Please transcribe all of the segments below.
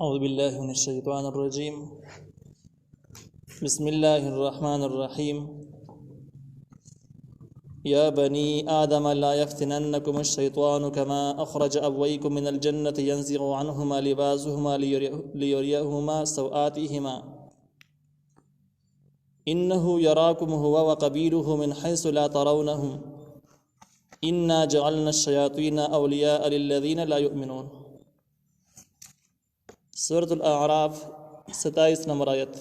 أعوذ بالله من الشيطان الرجيم. بسم الله الرحمن الرحيم. يا بني آدم لا يفتننكم الشيطان كما أخرج أبويكم من الجنة ينزع عنهما لباسهما ليريهما سوآتهما إنه يراكم هو وقبيله من حيث لا ترونهم إنا جعلنا الشياطين أولياء للذين لا يؤمنون. سورة الاعراف 27 نمبر آیت.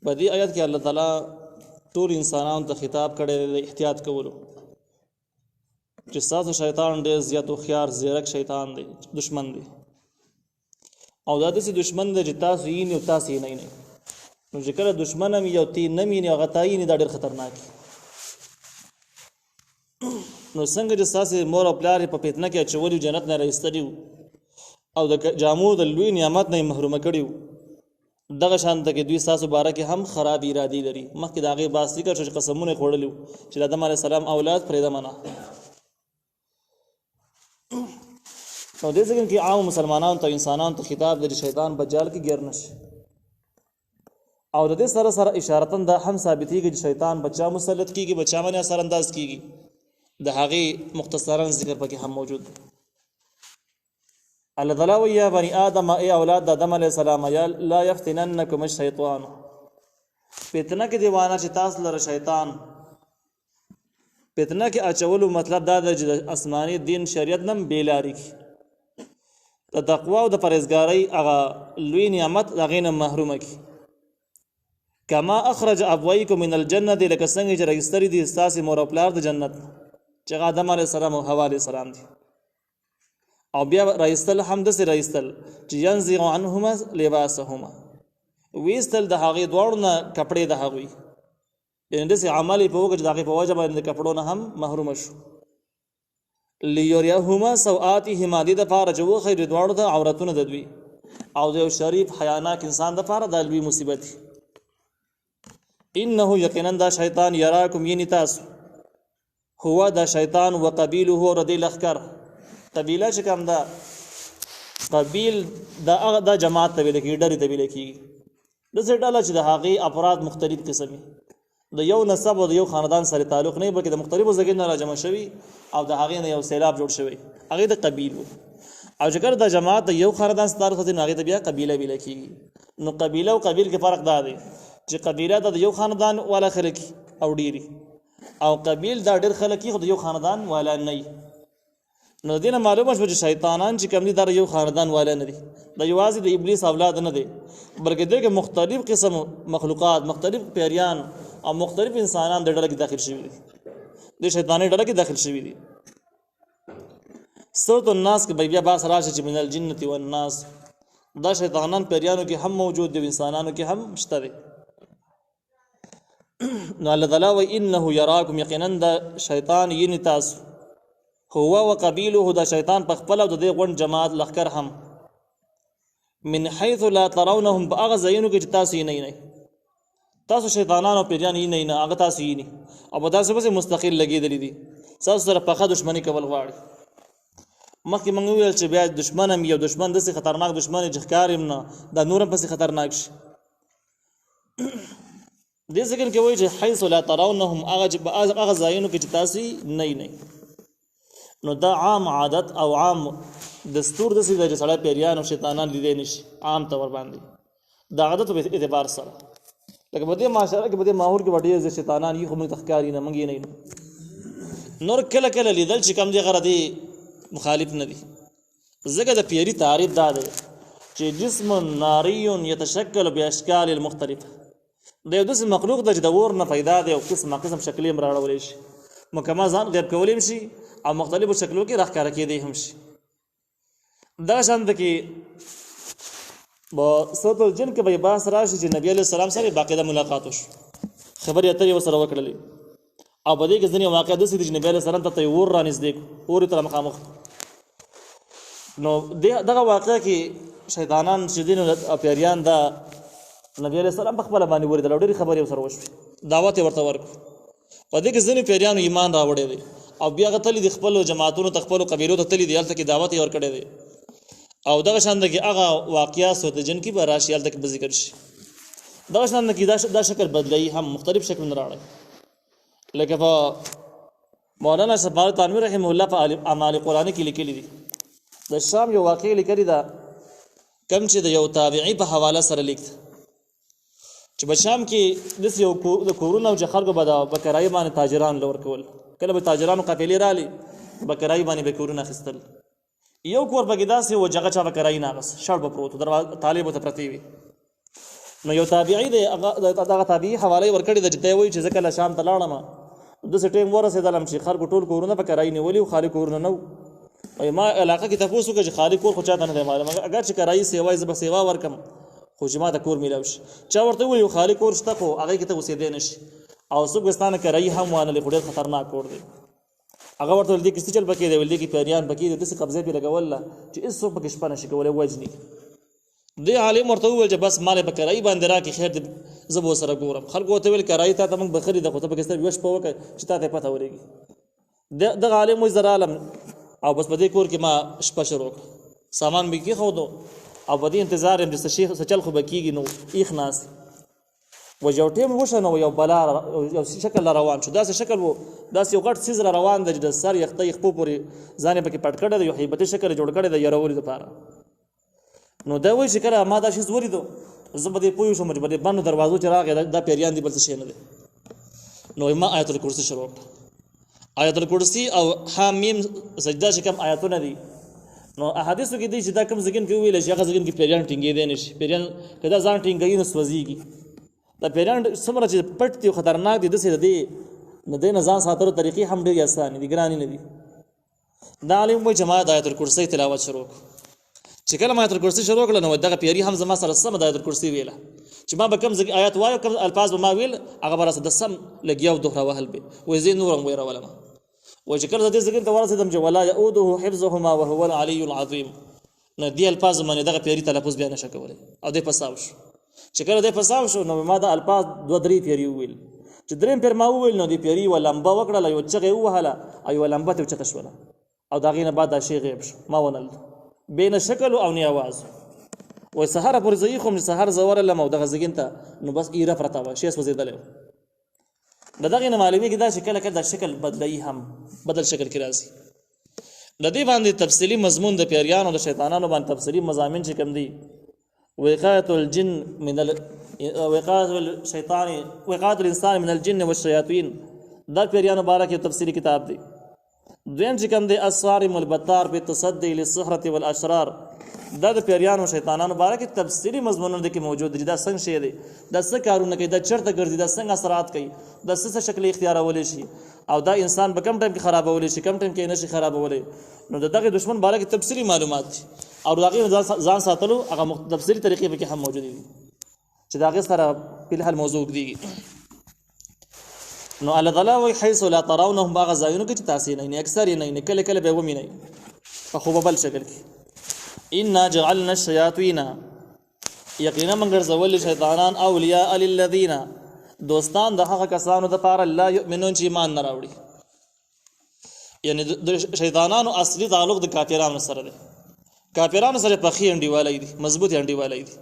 په دې آیت کې الله تعالی ټول انسانانو ته خطاب کړی دی احتیاط کولو، چې ستاسو شیطان ډېر زیات هوښیار زیرک شیطان دی، دشمن دی، او دا داسې دشمن دی چې تاسو یې نه او تاسو یې نه. نو چې کله دشمن هم یو تی نه ویني هغه تا یې نه، دا ډېر خطرناک. نو څنګه چې ستاسې مور او پلار یې په فتنه کې اچولي، جنت نه راایستلي او د جامو د لوی نعمت نه محرومه کړي، دغه شان ته کې دوی ستاسو باره کې هم خراب ارادې لري. مخکې د هغې بحث ذکر شو چې قسمونه یې خوړلي وو چې د آدم علیه السلام اولاد پرېږده منه. نو دې ځای کې عام مسلمانانو ته انسانانو ته خطاب دی چې شیطان په جال کې ګیر نشي، او د دې سره سره اشارتن دا هم ثابتېږي چې شیطان بچا مسلط کېږي، بچا باندې اثر انداز کېږي. د هغې مختصرا ذکر پکې هم موجود دی. الله تعالی وی یا بنی آدم ای اولاد د آدم علیه السلام لا یفتننکم الشیطان، فتنه کې دیوانه چې تاسو لره شیطان فتنه کې اچولو مطلب دا دی چې د آسماني دین شریعت نم بیلاری کی د تقوا او د پرهیزګارۍ هغه لوی نعمت هغې نه محرومه کی. کما اخرج ابویکم من الجنه، لکه څنګه چې راایستلي دي ستاسې مور او پلار د جنت چې هغه آدم علیه السلام او حوا علیه السلام دي، او بیا راایستل هم داسې راایستل چې ینزع عنهما لباسهما، ویستل د هغې دواړو نه کپړې د هغوی، یعنې داسې عمل یې په وکړه چې د هغې په وجه باندې د کپړو نه هم محرومه شو. لیریهما سوآتهما، دې دپاره چې وښیي د دواړو ته عورتونه د دوی، او د یو شریف حیاناک انسان دپاره دا لوی مصیبت وي. انه یقینا دا شیطان یراکم یني تاسو، هو دا شیطان و قبیله او د دې لښکر. قبیله چې کوم ده، قبیل دا جماعت ته ویل کېږي، ډلې ته ویل کېږي. داسې ډله چې د هغې افراد مختلف قسم وي، د یو نسب او د یو خاندان سره تعلق نه وي، بلکې د مختلفو ځایونو نه راجمع شوي او د هغې نه یو سیلاب جوړ شوی، هغې د قبیل وو. او چې کله د جماعت د یو خاندان سره تعلق لري، نو هغې ته بیا قبیله ویل کېږي. نو قبیله او قبیل کې فرق دا دی چې قبیله د یو خاندان والا خلک او ډېري، او قبیل دا ډېر خلک خو د یو خاندان والا نه وي. نو دینه معلومه شوه چې شیطانان چې کوم دي دا یو خاندان والا نه دي، دا یوازې د ابلیس اولاد نه دي، بلکې دغه مختلف قسم مخلوقات، مختلف پیریان او مختلف انسانان د ډله کې داخل شوي دي، د شیطاني ډله کې داخل شوي دي. سورۃ الناس کې بیا بحث راشي چې من الجنة والناس، دا شیطانان پیریانو کې هم موجود دي، انسانانو کې هم شته دي. نو الله تعالی وایي انه یراکم، یقینا دا شیطان یني تاسو، هو وقبیله، دا شیطان په خپل او د دې غونډ جماعت لښکر هم، من حیث لا ترونهم، په هغه ځایونو کې چې تاسو یې نه، تاسو شیطانان او پیریان یې نه، هغه تاسو یې نه، او په تاسو پسې مستقل لګېدلي دي، تاسو سره پخه دښمني کول غواړي. مخکې موږ وویل چې بیا دښمن هم یو دښمن داسې خطرناک دښمن چې ښکار هم نه، دا نور هم پسې خطرناک شي. دې ذکر کې وایي چې حیث لا ترونهم، هغه ځایونو کې چې تاسو یې نه. نو دا عام عادت او عام دستور داسې دی چې سړی پیریان او شیطانان لیدی نشي عام طور باندې، دا عادت په اعتبار سره. لکه په دې معاشره کې، په دې ماحول کې به ډېر شیطانان یي، خو موږ ته ښکاري نه، موږ یې نه. نور کله کله لیدل چې کوم دی غره دی مخالف نه دي، ځکه د پیري تعریف دا دی چې جسم ناري یتشکل باشکال المختلفه، د یو داسې مخلوق دی چې د اور نه پیدا دی او قسم شکل یې راوړلی شي، مکمل ځان غیب کولی شي او مختلفو شکلو کې راښکاره کېدی هم شي. دغه شان ده کې په سورۃ الجن کې به بحث راشي چې نبي علیه السلام سره باقاعده ملاقات وشو، خبرې اترې ورسره وکړلې، او په دې کې ځینې واقعه داسې دي چې نبي علیه السلام ته اور رانږدې کړو، اور یې ته مخامخ. نو دغه واقعه کې شیطانان چې دي نو پیریان دا نبي علیه السلام په خپله باندې ولیدل او ډېرې خبرې ورسره وشوې، دعوت یې ورته ورکړو. په دې کې ځینې پیریانو ایمان راوړی دی، او بیا هغه تللي د خپلو جماعتونو ته، خپلو قبیلو ته تللي دي، هلته کې دعوت یې ورکړی دی. او دغه شان د کې هغه واقعیا سوت جن کې به راشي الته به ذکر شي دغه شان د کې دا شکل بدلای هم مختلف شکل نه راړي لکه په مولانا شفاعت تنویر رحم الله په اعمال قرآنی کې لیکلي دي د شام یو واقع لیکلي دا کم چې د یو تابعی په حواله سره لیکت چې په شام کې د یو د کورونو او خلکو به د بکرای باندې تاجران لور کول کله به تاجرانو قافلې رالي بکرای باندې به کورونه خستل یو کور په کې داسې و جګه چا بکرای نه غس شړ به پروت دروازه طالب ته پرتی وي نو یو تابعی دغه تابعی حواله ورکړي د جته وي چې ځکه له شام ته لاړم د سټیم ورسېدلم چې خلکو ټول کورونه په کرای نیولي او خالي کورونه نو ما علاقه کې تاسو کې چې خالي کور خو چاته نه معلوم اگر چې کرای سیوا زب سیوا ورکم خو چې ما د کور میلاو شي چا ورته ویل خالي کور شته خو هغه کې ته اوسېدې نشي او سوګستانه کرای هم وانه له ډېر خطرناک کور دی هغه ورته ولدي کې چل پکې دی ولدي کې پیریان پکې دی د څه قبضه په لګول چې ایسو پکې شپه نشي کولای وجني دی عالم ورته ویل چې بس مال په کرای باندې را کې خیر زبو سره ګورم خلکو ته ویل کرای ته موږ بخری د خو ته پکې ستر وش په وکړه چې ته پته وريږي د عالم وې زر عالم او بس په دې کور کې ما شپه شروع سامان به کې خو دو او په دې انتظار هم د شیخ سچل خو بکیږي نو ایخ ناس وجوټیم وشنه یو بلا یو شکل روان شو داسې شکل وو داسې یو غټ سیز روان د سر یخته یخ پوري ځان پکې پټ کړه د یو هیبت شکل جوړ کړه د يروري لپاره نو دا وایي چې کله ما دا شی ولیدو زه به دې پوه شوم چې په دې باندې دروازو چې راغی دا پیریان دي بل څه نه دي نو ما آیت الکرسی شروع آیت الکرسی او حامیم سجده چې کوم آیاتونه دي نو احادیثو کې دي چې دا کوم ځګن کې ویل چې هغه ځګن کې پیریان ټینګې دي نشي پیریان کدا ځان ټینګې نو سوځيږي دا پیریان څومره چې پټ دي خطرناک دي د څه دي نه د ځان ساتلو طریقې هم ډېرې آسان دي ګرانې نه دي دا عالم وایي چې ما آیت الکرسی تلاوت شروع چې کله ما آیت الکرسی شروع کړل نو دغه پیری هم زما سره سم د آیت الکرسی ویله چې ما به کوم آیات وایو کوم الفاظ به ما ویل هغه به راځي د سم لګیاو دوه وهل به وې زین نورم ویره ولما و چې کله دې ذکر ته ورسېدم چې ولا يؤوده حفظهما وهو العلي العظيم نو دې الفاظ باندې دغه پیری تلفظ بیان نشه کولای او دې فساو شو چې کله دې فساو شو نو ما د الفاظ دوه درې پیری ویل چې دریم پیر ما ویل نو دې پیری ولمبا وکړه یو چغه وهله او لمبا ته چته شوله او دا غینه بعد دا شی غیب شو ما ونل بین شکل او نی आवाज و سحر پر زئی خو سحر زور لمو دغه زګین ته نو بس ایره پرتا و شی سوزیدل دغه نه معلومی کې دا شکل کړه شکل بدلای هم بدل شکل کې راځي د دې باندې تفصیلی مضمون د پیریانو د شیطانانو باندې تفصیلی مضامین چې کوم دي وقایت الجن من وقایت الشیطان وقایت الانسان من الجن والشیاطین دا پیریانو بارکه تفصیلی کتاب دی دویم چې کوم دی الصارم البتار بالتصدي للسحرة والاشرار دا د پیریانو شیطانانو بارکه تفصیلی مضمونونه کې موجود دي دا څنګه شی دی دا څه کارونه کوي دا چرته ګرځي دا څنګه اثرات کوي دا څه شکل اختیارول شي او دا انسان په کم ټایم کې خرابول شي کم ټایم کې نشي خرابول نو دغه دشمن بارکه تفصیلی معلومات دي او دغه ځان ساتلو هغه تفصیلی طریقې په کې هم موجود دي چې دغه سره په الحال موضوع دي نو الله تعالی وی حيث لا ترونهم باغ زاینو کې تاسو نه اکثر نه کله کله به ومني په خو بل شکل کې ان جعلنا الشياطين یقینا من ګرځول شیطانان اولیاء للذین دوستان د هغه کسانو د پاره لا یؤمنون چې ایمان نه راوړي یعنی د شیطانانو اصلي تعلق د کافرانو سره دی کافرانو سره په خې انډیوالای دي مضبوط انډیوالای دي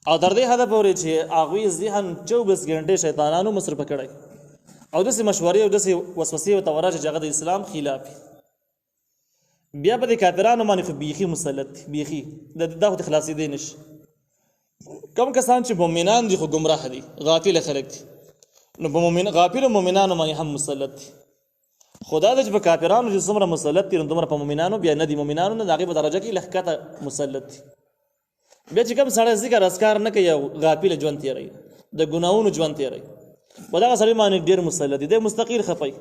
او در دې هدف پورې چې هغه ذهن 24 غنټه شیطانانو مصرف کړي او دسه مشورې او دسه وسوسې او تورات چې هغه د اسلام خلاف بیا به د کافرانو باندې خو بیخي مسلط بیخي دغه خلاصې دي نش کوم کسان چې مؤمنان دي خو گمراه دي غافل خلک دي نو غافل مؤمنانو باندې هم مسلط دي خدا د کافرانو چې څومره مسلط دي نو دومره په مؤمنانو بیا نه دي مؤمنانو نه دغه په درجه کې لخته مسلط دي بیا چې کوم سړی ذکر اسکار نه کوي غافل ژوند تیری د ګناونو ژوند تیری ودغه سړی باندې ډیر مسلط دي د مستقیل خپي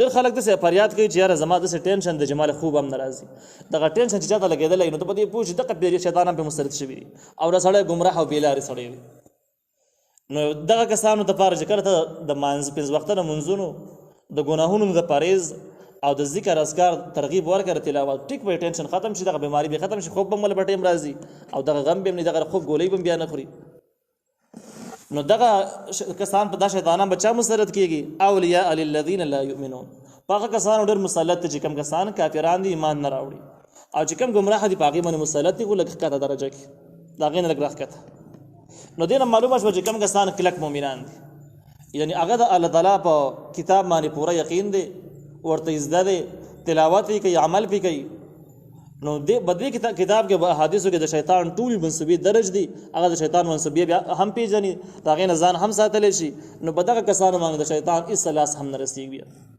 ډیر خلک د فریاد کوي چې یاره زما د ټینشن د جمال خوب هم ناراضي دغه ټینشن چې چاته لګیدل نو ته په دې پوښتنه دغه پیری شیطان په مسلط شوی او را سړی گمراه او بیلاری سړی نو دغه کسانو ته پاره چې کړه د مانځ په وخت نه منځونو د ګناهونو د پاریز او د ذکر اذکار ترغیب ورکړه تلاوت ټیک په ټینشن ختم شي دغه بیماری به ختم شي خوب به مل بټیم راځي او دغه غم به نه دغه خوب ګولې به بیا نه خوري نو دغه کسان په داسې شیطانان بچا مسلط کیږي اولیاء للذین لا یؤمنون هغه کسان ډېر مسلط چې کوم کسان کافران دي ایمان نه راوړي او چې کوم گمراه دي پاغي باندې مسلط دي ولکه کته درجه کې دا غین لګ راکته نو دینه معلومه شو چې کوم کسان کلک مؤمنان دي یعنی هغه د الله تعالی په کتاب باندې پورا یقین دی ورته زده دی تلاوت کوي عمل کوي نو دې بدوی کتاب کې احادیثو کې د شیطان ټول منسوبي درج دي هغه د شیطان منسوبي بیا هم پیژني دا غین ځان هم ساتل شي نو بدغه کسانو باندې د شیطان اس لاس هم نه رسیږي